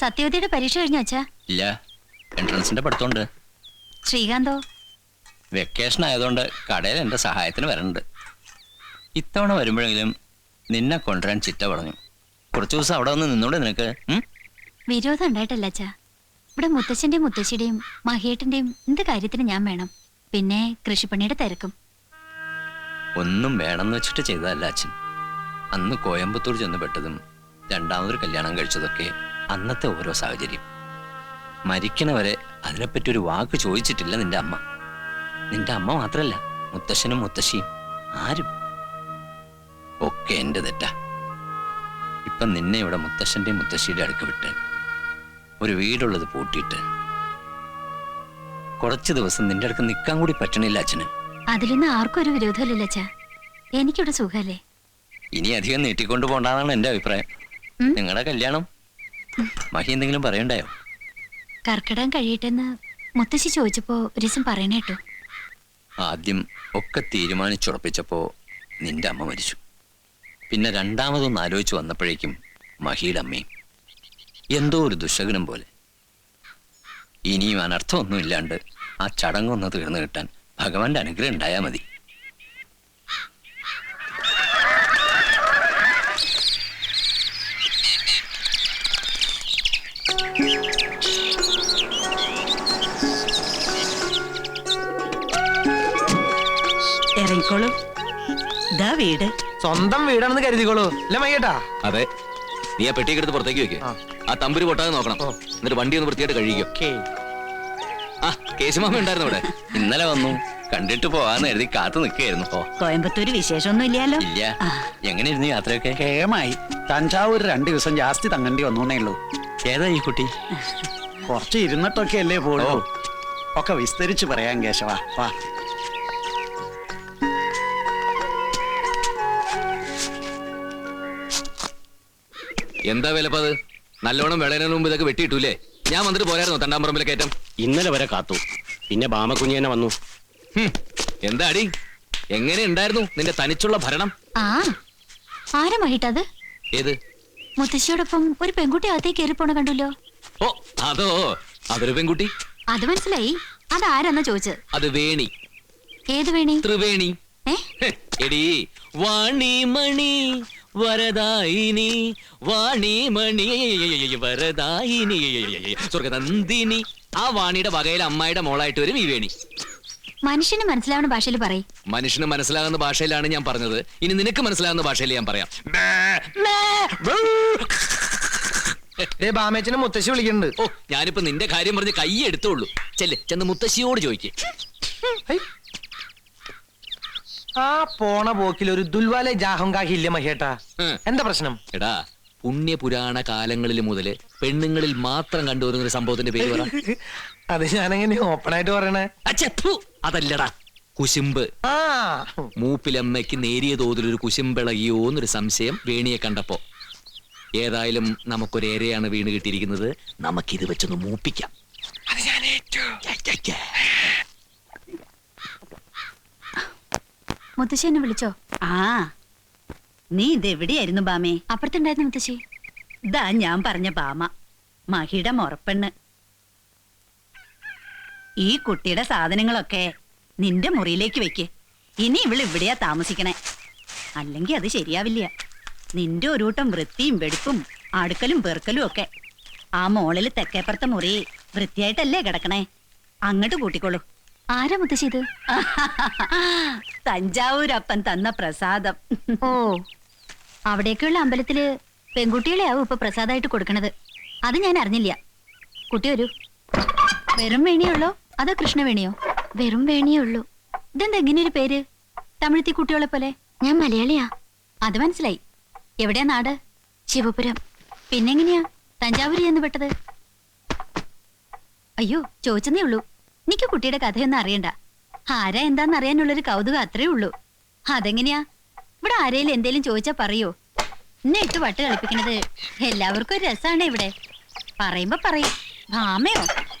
സത്യവതിയുടെ പരീക്ഷ കഴിഞ്ഞോ അച്ഛാ? ഇല്ല, എൻട്രൻസിന്റെ പഠിത്തമുണ്ട്. ശ്രീകാന്തോ? വെക്കേഷൻ ആയതുകൊണ്ട് കടയിൽ എന്റെ സഹായത്തിന് വരണുണ്ട്. ഇത്തവണ വരുമ്പോഴെങ്കിലും നിന്നെ കൊണ്ടുവരാൻ ചിറ്റ പറഞ്ഞു. കുറച്ചു ദിവസം അവിടെ വന്ന് നിന്നൂടെ നിനക്ക്? വിരോധം ഉണ്ടായിട്ടല്ല അച്ഛാ. ഇവിടെ മുത്തച്ഛന്റെയും മുത്തശ്ശിയുടെയും മഹിയേട്ടന്റെയും എന്ത് കാര്യത്തിന് ഞാൻ വേണം. പിന്നെ കൃഷിപ്പണിയുടെ തിരക്കും. ഒന്നും വേണമെന്ന് വെച്ചിട്ട് ചെയ്തതല്ല അച്ഛൻ. അന്ന് കോയമ്പത്തൂർ ചെന്ന് പെട്ടതും രണ്ടാമതൊരു കല്യാണം കഴിച്ചതൊക്കെ അന്നത്തെ ഓരോ സാഹചര്യം. മരിക്കണവരെ അതിനെപ്പറ്റി ഒരു വാക്ക് ചോദിച്ചിട്ടില്ല നിന്റെ അമ്മ. നിന്റെ അമ്മ മാത്രല്ല, മുത്തശ്ശനും മുത്തശ്ശിയും ആരും. ഒക്കെ എന്റെ തെറ്റാ. ഇപ്പം നിന്നെ ഇവിടെ മുത്തശ്ശന്റെയും മുത്തശ്ശിയുടെ അടുക്ക് വിട്ട് ഒരു വീടുള്ളത് പൂട്ടിയിട്ട് കുറച്ചു ദിവസം നിന്റെ അടുക്ക് നിൽക്കാൻ കൂടി പറ്റണില്ല അച്ഛന്. അതിലൊന്നും ആർക്കും ഒരു വിരോധമില്ലല്ലോ അച്ഛാ. എനിക്കിവിടെ സുഖല്ലേ. ഇനി അധികം നീട്ടിക്കൊണ്ടു പോണ്ടാന്നാണ് എന്റെ അഭിപ്രായം. നിങ്ങളുടെ കല്യാണം മഹി എന്തെങ്കിലും പറയണ്ടായോ? കർക്കിടകം കഴിയട്ടെന്ന് മുത്തശ്ശി ചോദിച്ചപ്പോ ഒരു ദിവസം പറയണേട്ടു. ആദ്യം ഒക്കെ തീരുമാനിച്ചുറപ്പിച്ചപ്പോ നിന്റെ അമ്മ മരിച്ചു. പിന്നെ രണ്ടാമതൊന്ന് ആലോചിച്ച് വന്നപ്പോഴേക്കും മഹിയുടെ അമ്മയും. എന്തോ ഒരു ദുശകനം പോലെ. ഇനിയും അനർത്ഥമൊന്നും ഇല്ലാണ്ട് ആ ചടങ്ങൊന്ന് തീർന്നു കിട്ടാൻ ഭഗവാന്റെ അനുഗ്രഹം ഉണ്ടായാൽ മതി. ഇറങ്ങിക്കോളൂ. ഇതാ വീട്. സ്വന്തം വീടാണെന്ന് കരുതിക്കോളൂ അല്ലേ മയ്യേട്ടാ? അതെ. നീ ആ പെട്ടിയൊക്കെ എടുത്ത് പുറത്തേക്ക് വെക്ക്. ആ തമ്പുര് പൊട്ടാതെ നോക്കണം. എന്നിട്ട് വണ്ടി ഒന്ന് വൃത്തിയായിട്ട് കഴിക്കോ. ആ കേശുമാമ ഉണ്ടായിരുന്നു ഇവിടെ. ഇന്നലെ വന്നു. കണ്ടിട്ട് പോവാന്ന് കരുതി കാത്തു നിൽക്കുകയായിരുന്നു. കോയമ്പത്തൂര് വിശേഷമൊന്നും ഇല്ലല്ലോ? ഇല്ല. എങ്ങനെയായിരുന്നു യാത്രയൊക്കെ? കേമായി. തഞ്ചാവൂർ 2 ദിവസം ജാസ്തി തങ്ങണ്ടി വന്നേ ഉള്ളൂ. ഏതാ ഈ കുട്ടി? കുറച്ച് ഇരുന്നിട്ടൊക്കെ അല്ലേ പോളൂ. ഒക്കെ വിസ്തരിച്ച് പറയാൻ കേശവാ. വാ. എന്താ വിലപ്പത്? നല്ലോണം വിളയുന്നതിന് മുമ്പ് ഇതൊക്കെ വെട്ടിയിട്ടൂലേ? ഞാൻ വന്നിട്ട് പോരായിരുന്നു തണ്ടാമ്പറമ്പിലെ കയറ്റം. ഇന്നലെ വരെ കാത്തു. പിന്നെ ബാമക്കുഞ്ഞി തന്നെ വന്നു. എന്താടി, എങ്ങനെ ഉണ്ടായിരുന്നു നിന്റെ തനിച്ചുള്ള ഭരണം? ആരാ മഹിട്ടത്? ഏത്? മുത്തശ്ശിയോടൊപ്പം ഒരു പെൺകുട്ടി അകത്തേക്ക് കയറി പോണ കണ്ടല്ലോ. ഓ അതോ, അതൊരു പെൺകുട്ടി. അത് മനസ്സിലായി. അതാരെന്നാ ചോദിച്ചത്? അത് വേണി. ഏത് വേണി? ത്രിവേണി. എടി വാണിമണി വരദായിനി, വാണിമണി വരദായിനി സ്വർഗനന്ദിനി. ആ വാണിയുടെ വകയിൽ അമ്മായിയുടെ മോളായിട്ട് വരും ഈ വേണി. മനുഷ്യന് മനസ്സിലാവുന്ന ഭാഷയിൽ പറയും. മനുഷ്യന് മനസ്സിലാകുന്ന ഭാഷയിലാണ് ഞാൻ പറഞ്ഞത്. ഇനി നിനക്ക് മനസ്സിലാകുന്ന ഭാഷയിൽ ഞാൻ പറയാം. ബാമേച്ചനെ മുത്തശ്ശി വിളിക്കുന്നുണ്ട്. ഓ, ഞാനിപ്പോ നിന്റെ കാര്യം പറഞ്ഞ് കൈ എടുത്തോളൂ. ചെന്ന് മുത്തശ്ശിയോട് ചോദിക്കേ. ആ പോണ പോക്കിൽ ഒരു ദുൽവാലെ ജാഹങ്കാഹി ഇല്ല മഹേട്ടാ. എന്താ പ്രശ്നം? എടാ, പുണ്യപുരാണ കാലങ്ങളിൽ മുതല് പെണ്ണുങ്ങളിൽ മാത്രം കണ്ടുവരുന്ന ഒരു സംഭവത്തിന്റെ പേര് പറ. അത് ഞാനെങ്ങനെ ഓപ്പണായിട്ട് പറയണേ? അതല്ലടാ, കുശുമ്പ്. മൂപ്പിലമ്മയ്ക്ക് നേരിയ തോതിലൊരു കുശുമ്പിളകിയോ എന്നൊരു സംശയം വേണിയെ കണ്ടപ്പോ. ഏതായാലും നമുക്കൊരേരെയാണ് വീണ് കിട്ടിയിരിക്കുന്നത്. നമുക്കിത് വെച്ചൊന്ന് മൂപ്പിക്കാം. മുത്തശ്ശി എന്നെ വിളിച്ചോ? നീ ഇതെവിടെയായിരുന്നു ബാമേ? അപ്പുറത്തുണ്ടായിരുന്നു മുത്തശ്ശി. ഇതാ ഞാൻ പറഞ്ഞ ബാമ, മഹിയുടെ മുറപ്പെണ്ണ്. ഈ കുട്ടിയുടെ സാധനങ്ങളൊക്കെ നിന്റെ മുറിയിലേക്ക് വെക്ക്. ഇനി ഇവിടെയാ താമസിക്കണേ. അല്ലെങ്കിൽ അത് ശരിയാവില്ല. നിന്റെ ഒരു കൂട്ടം വൃത്തിയും വെടുപ്പും അടുക്കലും പെറുക്കലും ഒക്കെ. ആ മോളിൽ തെക്കേപ്പുറത്തെ മുറി വൃത്തിയായിട്ടല്ലേ കിടക്കണേ. അങ്ങോട്ട് കൂട്ടിക്കോളൂ. ആരാ മുത്തശ്ശി ഇത്? തഞ്ചാവൂരപ്പൻ തന്ന പ്രസാദം. ഓ, അവിടേക്കുള്ള അമ്പലത്തില് പെൺകുട്ടികളെയാവും ഇപ്പൊ പ്രസാദമായിട്ട് കൊടുക്കണത്. അത് ഞാൻ അറിഞ്ഞില്ല. കുട്ടി വരൂ. വെറും വേണിയുള്ളോ അതോ കൃഷ്ണവേണിയോ? വെറും വേണിയേ ഉള്ളൂ. ഇതെന്താ ഇങ്ങനെ ഒരു പേര്? തമിഴത്തി കുട്ടികളെ പോലെ. ഞാൻ മലയാളിയാ. അത് മനസ്സിലായി. എവിടെയാ നാട്? ശിവപുരം. പിന്നെങ്ങനെയാ തഞ്ചാവൂരി എന്ന് പെട്ടത്? അയ്യോ, ചോദിച്ചതേ ഉള്ളൂ. എനിക്ക് കുട്ടിയുടെ കഥയൊന്നും അറിയണ്ട. ആരാ എന്താന്ന് അറിയാനുള്ളൊരു കൗതുകം അത്രേ ഉള്ളൂ. അതെങ്ങനെയാ? ഇവിടെ ആരേലും എന്തേലും ചോദിച്ചാ പറയോ? എന്നെ ഇട്ട് വട്ട് കളിപ്പിക്കണത് എല്ലാവർക്കും ഒരു രസാണ്. ഇവിടെ പറയുമ്പോ പറയും ഭാമയോ,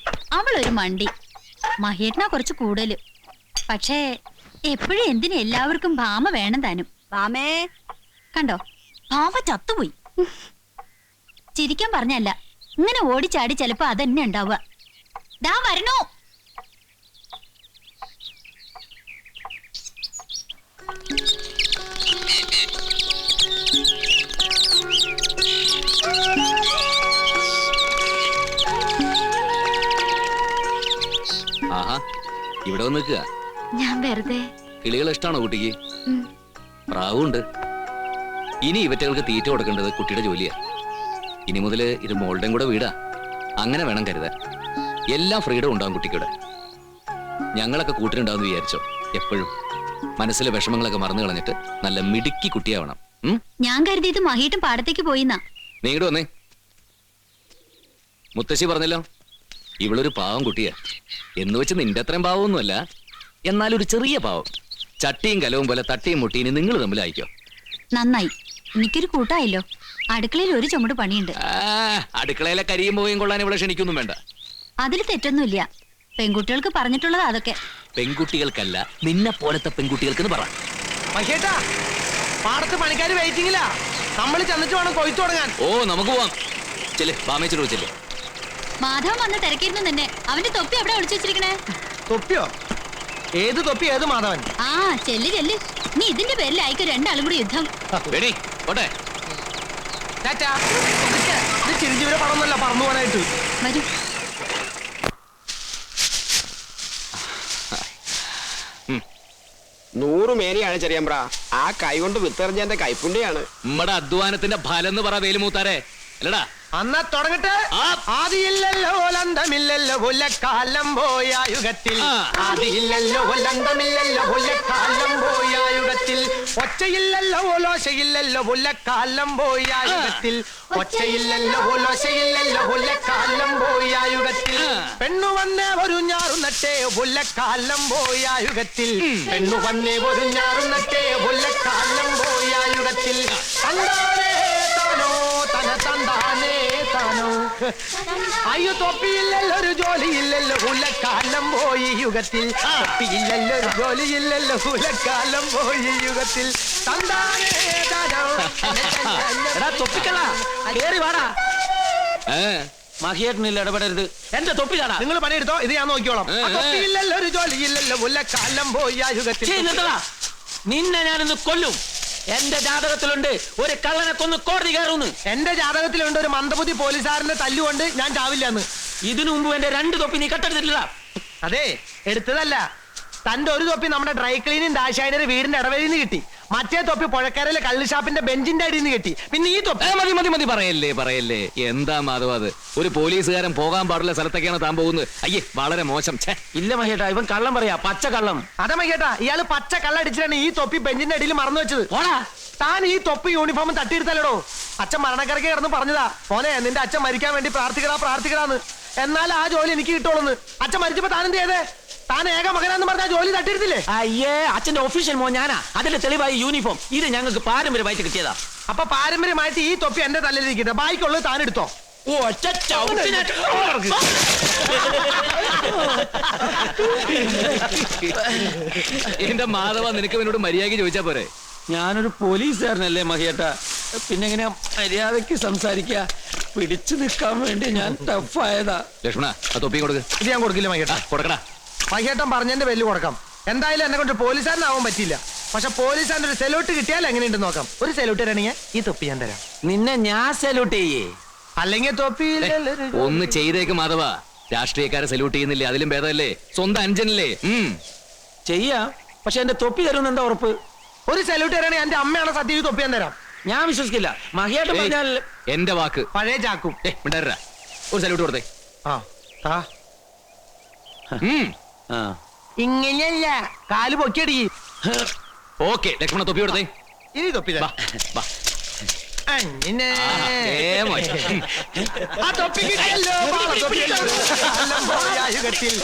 അവളൊരു മണ്ടി. മഹേട്ടനാ കുറച്ച് കൂടുതല്. പക്ഷേ എപ്പോഴും എന്തിനും എല്ലാവർക്കും ഭാമ വേണം താനും. ഭാമേ കണ്ടോ, ഭാമ ചത്തുപോയി. ചിരിക്കാൻ പറഞ്ഞല്ല, ഇങ്ങനെ ഓടിച്ചാടി ചിലപ്പോ അതന്നെ ഉണ്ടാവുക. ദാ വരണോ. ആഹാ, ഇവിടെ വന്ന് നിൽക്കുക. ഞാൻ വെറുതെ. കിളികൾ ഇഷ്ടമാണോ കുട്ടിക്ക്? ഉം. പ്രാവുണ്ട്. ഇനി ഇവറ്റകൾക്ക് തീറ്റ കൊടുക്കേണ്ടത് കുട്ടിയുടെ ജോലിയാ. ഇനി മുതൽ ഇത് മോളുടെയും കൂടെ വീടാ. അങ്ങനെ വേണം കരുതാൻ. എല്ലാം ഫ്രീഡം ഉണ്ടാവും കുട്ടിക്കൂടെ. ഞങ്ങളൊക്കെ കൂട്ടിനുണ്ടാവും വിചാരിച്ചോ. എപ്പോഴും മനസ്സിലെ വിഷമങ്ങളൊക്കെ മറന്നു കളഞ്ഞിട്ട് നല്ല മിടുക്കി കുട്ടിയാവണം. ഞാൻ കരുതിയത് മഹീട്ടും പാടത്തേക്ക് പോയിന്നാ. നീ ഇങ്ങോട്ട് വന്നേ. മുത്തശ്ശി പറഞ്ഞല്ലോ, ഇവളൊരു പാവം കുട്ടിയാ. എന്ന് വെച്ച് നിന്റെ അത്രയും പാവമൊന്നുമല്ല, എന്നാലൊരു ചെറിയ പാവം. ചട്ടിയും കലവും പോലെ തട്ടിയും മുട്ടിയും നിങ്ങൾ തമ്മിലായിക്കോ. നന്നായി, എനിക്കൊരു കൂട്ടായല്ലോ. അടുക്കളയിൽ ഒരു ചുമട് പണിയുണ്ട്. അടുക്കളയിലെ കരിയും പോയും കൊള്ളാൻ ഇവിടെ ക്ഷണിക്കൊന്നും വേണ്ട. അതിൽ തെറ്റൊന്നുമില്ല. പെൺകുട്ടികൾക്ക് പറഞ്ഞിട്ടുള്ളത് അതൊക്കെ. പെൺകുട്ടികൾക്കല്ല, നിന്നെ പോലത്തെ പെൺകുട്ടികൾക്ക് പറ. മഹേട്ടാ, പാടത്ത് പണിക്കാര് വെയിറ്റിംഗിലാ. നമ്മൾ ചെന്നിട്ട് വേണം കൊയ്ത്തു തുടങ്ങാൻ. ഓ, നമുക്ക് പോവാം. ചെല്ലേ, ബാമേച്ചോട് വെച്ചല്ലേ. മാധവൻ വന്ന് തിരക്കിയിരുന്നു നിന്നെ. അവന്റെ തൊപ്പി എവിടെ ഒളിച്ചു വെച്ചിരിക്കണേ? തൊപ്പിയോ? ഏത് തൊപ്പി? ഏത് മാധവൻ? ആ, ചെല്ല് ചെല്ല്. നീ ഇതിന്റെ പേരിലായിക്കോ രണ്ടാളും കൂടി യുദ്ധം. വേണി പോട്ടെ. ഇത് ചിരിഞ്ചിവരെ പടമൊന്നുമല്ല പറന്നു പോകാനായിട്ട്. വരൂ. നൂറ് മേനിയാണ് ചെറിയമ്പ്ര. ആ കൈ കൊണ്ട് വിത്തെറിഞ്ഞെന്റെ കൈപ്പുണ്യാണ്. നമ്മടെ അധ്വാനത്തിന്റെ ഫലം എന്ന് പറ വേലുമൂത്താരെ. അല്ലടാ, അന്നാ തുടങ്ങട്ടെ. ആദിയില്ലല്ലോ ലന്തമില്ലല്ലോ കൊല്ലക്കാലം പോയ യുഗത്തിൽ. ആദിയില്ലല്ലോ ലന്തമില്ലല്ലോ കൊല്ലക്കാലം പോയ യുഗത്തിൽ. ഒച്ചയില്ലല്ലോ ലോശയില്ലല്ലോ കൊല്ലക്കാലം പോയ യുഗത്തിൽ. ഒച്ചയില്ലല്ലോ ലോശയില്ലല്ലോ കൊല്ലക്കാലം പോയ യുഗത്തിൽ. പെണ്ണു വന്നേ ഒരു ഞാറുന്നട്ടേ കൊല്ലക്കാലം പോയ യുഗത്തിൽ. പെണ്ണു വന്നേ ഒരു ഞാറുന്നട്ടേ കൊല്ലക്കാലം പോയ യുഗത്തിൽ. അയ്യോ, തൊപ്പിയില്ലല്ലോ ഒരു ജോലിയില്ലല്ലോ കൊല്ലക്കാലം പോയി യുഗത്തിൽ. തൊപ്പിയില്ലല്ലോ ഒരു ജോലിയില്ലല്ലോ കൊല്ലക്കാലം പോയി യുഗത്തിൽ. തൊപ്പിക്കല്ല കേറി വാടാ. മഹിയേട്ടനില്ല, ഇടപെടരുത്. എന്റെ തൊപ്പി കാണാ. നിങ്ങൾ പണിയെടുത്തോ, ഇത് ഞാൻ നോക്കിയോളാം. തൊപ്പിയില്ലല്ലോ ഒരു ജോലിയില്ലല്ലോ കൊല്ലക്കാലം പോയി യുഗത്തിൽ. നിന്നെ ഞാനിന്ന് കൊല്ലും. എന്റെ ജാതകത്തിലുണ്ട് ഒരു കള്ളനെ കൊന്ന് കോടതി കയറുന്നു. എന്റെ ജാതകത്തിലുണ്ട് ഒരു മന്ദബുദ്ധി പോലീസുകാരന്റെ തല്ലുകൊണ്ട് ഞാൻ ചാവില്ലെന്ന്. ഇതിനു മുമ്പ് എന്റെ 2 തൊപ്പി നീ കട്ടെടുത്തിട്ടില്ല. അതെ, എടുത്തതല്ല. തന്റെ ഒരു തൊപ്പി നമ്മുടെ ഡ്രൈ ക്ലീനിങ് ദാശായനയുടെ വീടിന്റെ ഇടവഴിയിൽ നിന്ന് കിട്ടി. മറ്റേ തൊപ്പി പുഴക്കരയിലെ കള്ളുഷാപ്പിന്റെ ബെഞ്ചിന്റെ അടിയിൽ നിന്ന് കിട്ടി. പിന്നെ ഈ തൊപ്പി മതി പറയല്ലേ. എന്താ മാധവ അത്? ഒരു പോലീസുകാരൻ പോകാൻ പാടുള്ള സ്ഥലത്തൊക്കെയാണ് താൻ പോകുന്നത്. അയ്യേ, വളരെ മോശം. ഇല്ല മഹേട്ടാ, ഇവൻ കള്ളം പറയാ, പച്ച കള്ളം. അതെ മഹേട്ടാ, ഇയാള് പച്ച കള്ളടിച്ചിട്ടാണ് ഈ തൊപ്പി ബെഞ്ചിന്റെ അടിയിൽ മറന്നു വെച്ചത്. താൻ ഈ തൊപ്പി യൂണിഫോം തട്ടിയെടുത്തല്ലോ. അച്ഛൻ മരണക്കരക്ക് കിടന്ന് പറഞ്ഞതാ, മോനെ നിന്റെ അച്ഛൻ മരിക്കാൻ വേണ്ടി പ്രാർത്ഥിക്കടാന്ന്. എന്നാൽ ആ ജോലി എനിക്ക് കിട്ടുള്ളൂ. അച്ഛൻ മരിച്ചപ്പോ താൻ എന്ത് ചെയ്തേ? താൻ ഏക മകനാന്ന് പറഞ്ഞ ജോലി തട്ടിയെടുത്തില്ലേ? അയ്യേ, അച്ഛന്റെ ഒഫീഷ്യൽ മോൻ ഞാനാ. അതിന്റെ തെളിവായി യൂണിഫോം. ഇത് ഞങ്ങൾക്ക് പാരമ്പര്യമായിട്ട് കിട്ടിയതാ. അപ്പൊ പാരമ്പര്യമായിട്ട് ഈ തൊപ്പി എന്റെ തലയിലിരിക്കട്ടെ, ബാക്കിയുള്ളത് താൻ എടുത്തോ. എന്റെ മാധവ, നിനക്ക് എന്നോട് മര്യാദയ്ക്ക് ചോദിച്ചാ പോരെ? ഞാനൊരു പോലീസുകാരനല്ലേ മഹിയേട്ടാ, പിന്നെ എങ്ങനെ മര്യാദക്ക് സംസാരിക്കാ? പിടിച്ചു നിൽക്കാൻ വേണ്ടി ഞാൻ ടഫായതാ. ലക്ഷ്മണ, ആ തൊപ്പി കൊടുക്ക്. ഇത് ഞാൻ കൊടുക്കില്ല മഹേട്ടാ. കൊടുക്കടാ. മഹേട്ടൻ പറഞ്ഞതിന്റെ പേരിൽ കൊടുക്കാം. എന്തായാലും എന്നെ കൊണ്ട് പോലീസുകാരനാവാൻ പറ്റില്ല. പക്ഷെ പോലീസുകാരൻ്റെ ഒരു സെലൂട്ട് കിട്ടിയാൽ എങ്ങനെയുണ്ടെന്ന് നോക്കാം. ഒരു സെലൂട്ട് തരണെങ്കിൽ ഈ തൊപ്പി ഞാൻ തരാം. നിന്നെ ഞാൻ സല്യൂട്ട് ചെയ്യേ. അല്ലെങ്കിൽ തൊപ്പി ഒന്ന് ചെയ്തേക്ക് മാധവ. രാഷ്ട്രീയക്കാരെ സല്യൂട്ട് ചെയ്യുന്നില്ലേ? അതിലും ഭേദമല്ലേ സ്വന്തം അഞ്ചനല്ലേ? ചെയ്യാം, പക്ഷെ എന്റെ തൊപ്പി തരുമെന്ന് എന്താ ഉറപ്പ്? ഒരു സെലൂട്ട് തരാണെങ്കിൽ എന്റെ അമ്മയാണ് സത്യം, ഈ തൊപ്പി ഞാൻ തരാം. ഞാൻ വിശ്വസിക്കില്ല. മഹിയേട്ടൻ പറഞ്ഞാൽ എന്റെ വാക്ക്. പഴയ ചാക്കും. ഒരു സല്യൂട്ട് കൊടുത്തേ. ഇങ്ങനെയല്ല, കാല് പൊക്കിയടി. ഓക്കെ, ലക്ഷ്മണ തൊപ്പി കൊടുത്തേ. ഇനി തൊപ്പി തരാം. ആ തൊപ്പി കിട്ടിയല്ലോ, യുഗത്തിൽ.